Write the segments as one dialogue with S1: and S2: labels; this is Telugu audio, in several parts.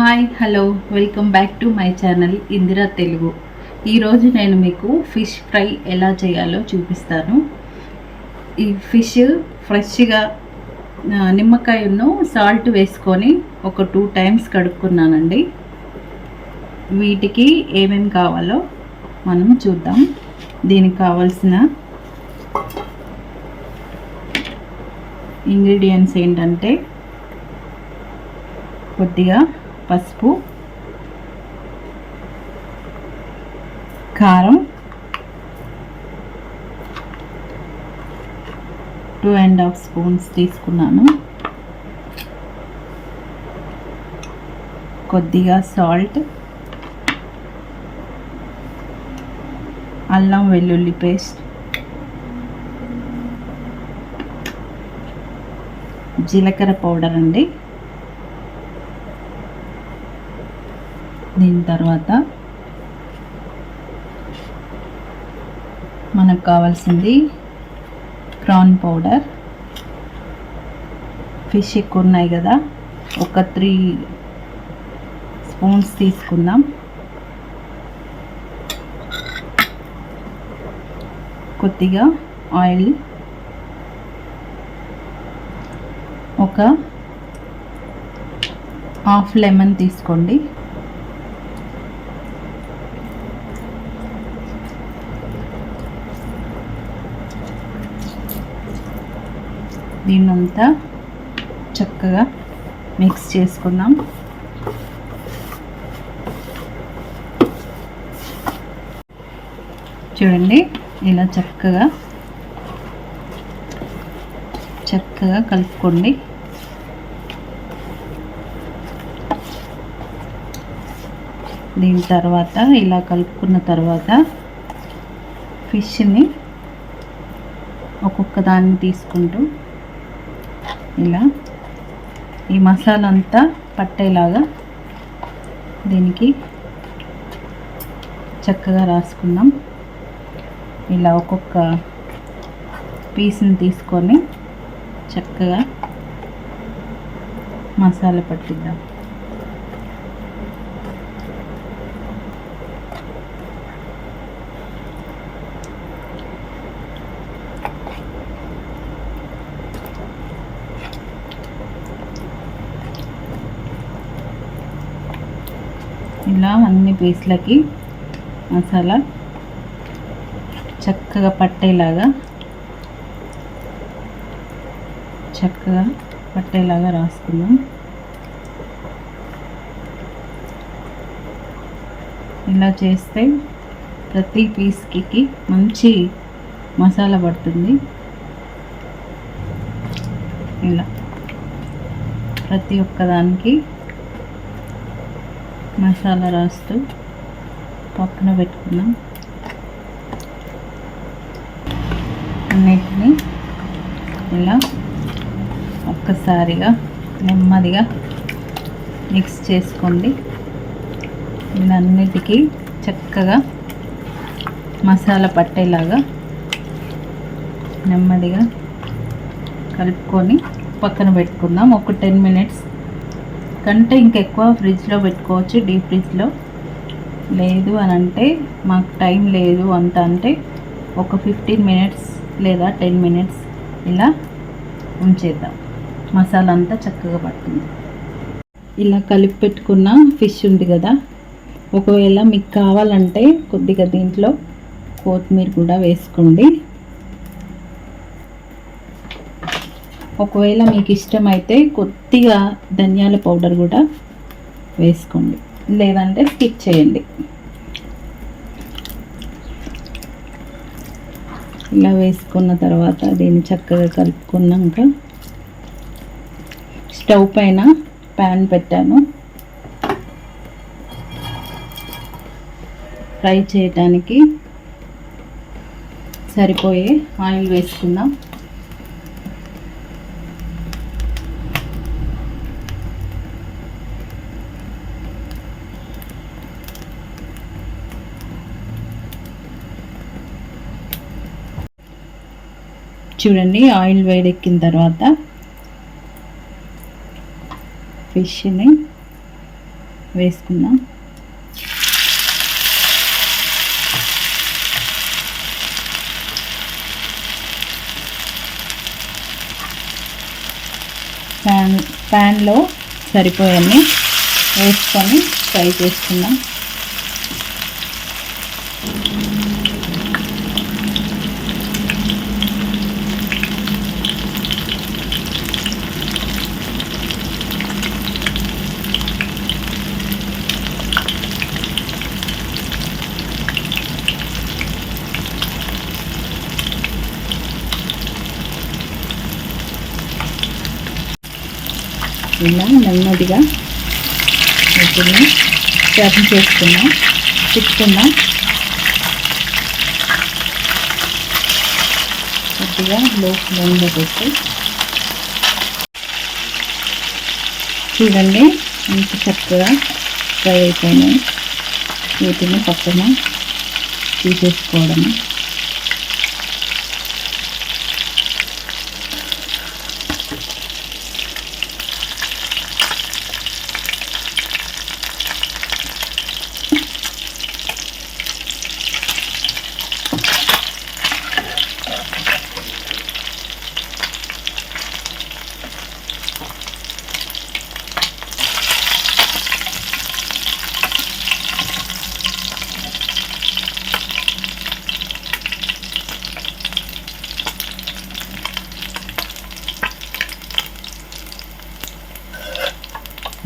S1: Hi hello welcome back to my channel Indira Telugu. ఈరోజు నేను మీకు ఫిష్ ఫ్రై ఎలా చేయాలో చూపిస్తాను. ఈ ఫిష్ ఫ్రెష్గా నిమ్మకాయను సాల్ట్ వేసుకొని ఒక 2 టైమ్స్ కడుక్కున్నానండి. వీటికి ఏమేమి కావాలో మనం చూద్దాం. దీనికి కావాల్సిన ఇంగ్రీడియంట్స్ ఏంటంటే కొద్దిగా పసుపు, కారం, 2.5 స్పూన్స్ తీసుకున్నాను, కొద్దిగా సాల్ట్, అల్లం వెల్లుల్లి పేస్ట్, జీలకర్ర పౌడర్ అండి. దీని తర్వాత మనకు కావాల్సింది క్రాన్ పౌడర్. ఫిష్ ఎక్కువ ఉన్నాయి కదా, ఒక 3 స్పూన్స్ తీసుకుందాం. కొద్దిగా ఆయిల్, ఒక హాఫ్ లెమన్ తీసుకోండి. దీన్నంతా చక్కగా మిక్స్ చేసుకుందాం. చూడండి, ఇలా చక్కగా కలుపుకోండి. దీని తర్వాత ఇలా కలుపుకున్న తర్వాత ఫిష్ని ఒక్కొక్క దాన్ని తీసుకుంటూ ఇలా ఈ మసాలా అంతా పట్టేలాగా దీనికి చక్కగా రాసుకుందాం. ఇలా ఒక్కొక్క పీస్ని తీసుకొని చక్కగా మసాలా పట్టిద్దాం. ఇలా అన్ని పీస్లకి మసాలా చక్కగా పట్టేలాగా రాసుకుందాం. ఇలా చేస్తే ప్రతి పీస్కి మంచి మసాలా పడుతుంది. ఇలా ప్రతి ఒక్కదానికి మసాలా రాస్తూ పక్కన పెట్టుకుందాం. అన్నిటినీ ఇలా ఒక్కసారిగా నెమ్మదిగా మిక్స్ చేసుకోండి. ఇలా అన్నిటికీ చక్కగా మసాలా పట్టేలాగా నెమ్మదిగా కలుపుకొని పక్కన పెట్టుకుందాం. ఒక 10 మినిట్స్ కంటే ఇంకెక్కువ ఫ్రిడ్జ్లో పెట్టుకోవచ్చు. డీప్ ఫ్రిడ్జ్లో లేదు అని అంటే, మాకు టైం లేదు అంత అంటే ఒక 15 మినిట్స్ లేదా 10 మినిట్స్ ఇలా ఉంచేద్దాం. మసాలా అంతా చక్కగా పడుతుంది. ఇలా కలిపి పెట్టుకున్న ఫిష్ ఉంది కదా, ఒకవేళ మీకు కావాలంటే కొద్దిగా దీంట్లో కొత్తిమీర కూడా వేసుకోండి. ఒకవేళ మీకు ఇష్టమైతే కొద్దిగా ధనియాల పౌడర్ కూడా వేసుకోండి, లేదంటే స్కిప్ చేయండి. ఇలా వేసుకున్న తర్వాత దీన్ని చక్కగా కలుపుకున్నాక స్టవ్ పైన ప్యాన్ పెట్టాను. ఫ్రై చేయడానికి సరిపోయే ఆయిల్ వేసుకుందాం. చూడండి, ఆయిల్ వేడెక్కిన తర్వాత ఫిష్ని వేసుకుందాం. ప్యాన్లో సరిపోయన్నీ వేసుకొని ఫ్రై చేసుకుందాం. ఇలా నెమ్మదిగా వీటిని టర్న్ చేసుకుందాం, తిప్పుకుందాం. కొద్దిగా లో ఫ్లేమ్లో పెట్టి చూడండి ఎంత చక్కగా ఫ్రై అయిపోయినాయి. వీటిని పక్కన తీసేసుకోవడం.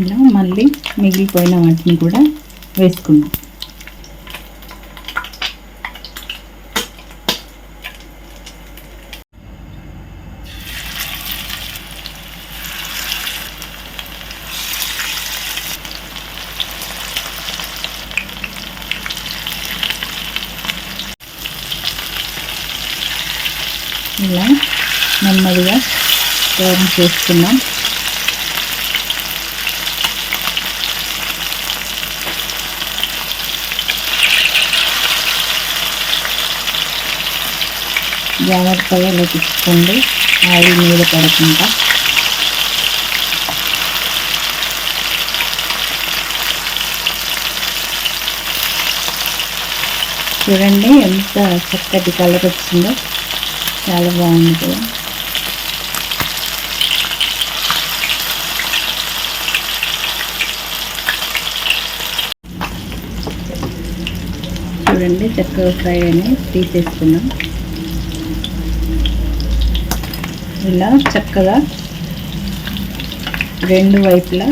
S1: ఇలా మళ్ళీ మిగిలిపోయిన వాటిని కూడా వేసుకుందాం. ఇలా నెమ్మదిగా టర్న్ చేసుకుందాం. జాగ్రత్తగా లెక్కించుకోండి, ఆయిల్ మీద పడకుండా. చూడండి ఎంత చక్కటి కలర్ వచ్చిందో, చాలా బాగుంది కదా. చూడండి చక్కగా ఫ్రై అని తీసేసుకున్నాం. ఇలా చక్కగా రెండు వైపులా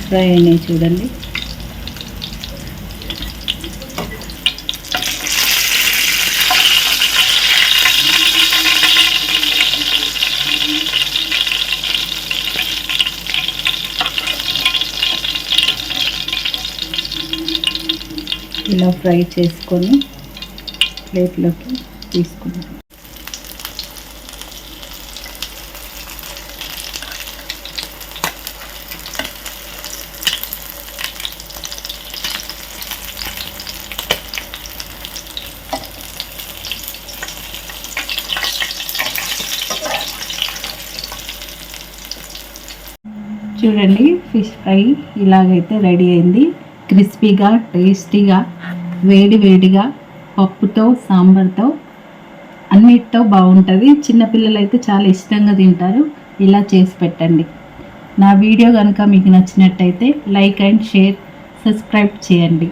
S1: ఫ్రై అయినాయి చూడండి. ఇలా ఫ్రై చేసుకొని ప్లేట్లోకి తీసుకుందాం. చూడండి ఫిష్ ఫ్రై ఇలాగైతే రెడీ అయింది. క్రిస్పీగా, టేస్టీగా, వేడి వేడిగా పప్పుతో, సాంబార్తో అన్నిటితో బాగుంటుంది. చిన్నపిల్లలు అయితే చాలా ఇష్టంగా తింటారు. ఇలా చేసి పెట్టండి. నా వీడియో కనుక మీకు నచ్చినట్టయితే లైక్ అండ్ షేర్, సబ్స్క్రైబ్ చేయండి.